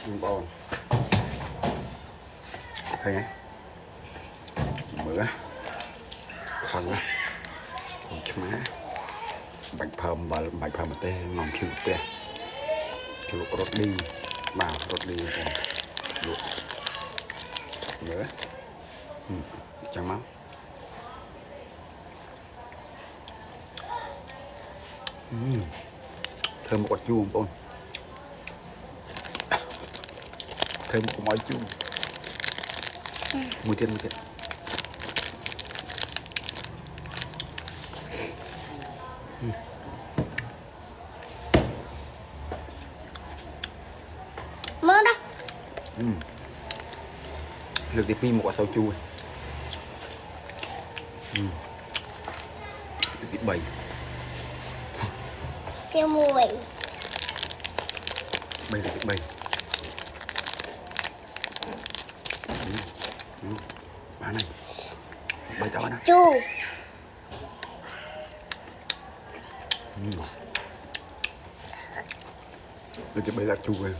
bò hay mỡ khăn á còn má bạch phơm và bạch phơm tê nòng chịu tê cái lục rốt đi vào rốt đi lục nữa chẳng máu thơm một quả chua không con thơm một quả chua mùi thiên mơ đó được tiếp một quả sầu chua được tiếp 7 kêu mùi 7 được tiếp 7 bà này 7 tao đó chu được tiếp 7 là chua rồi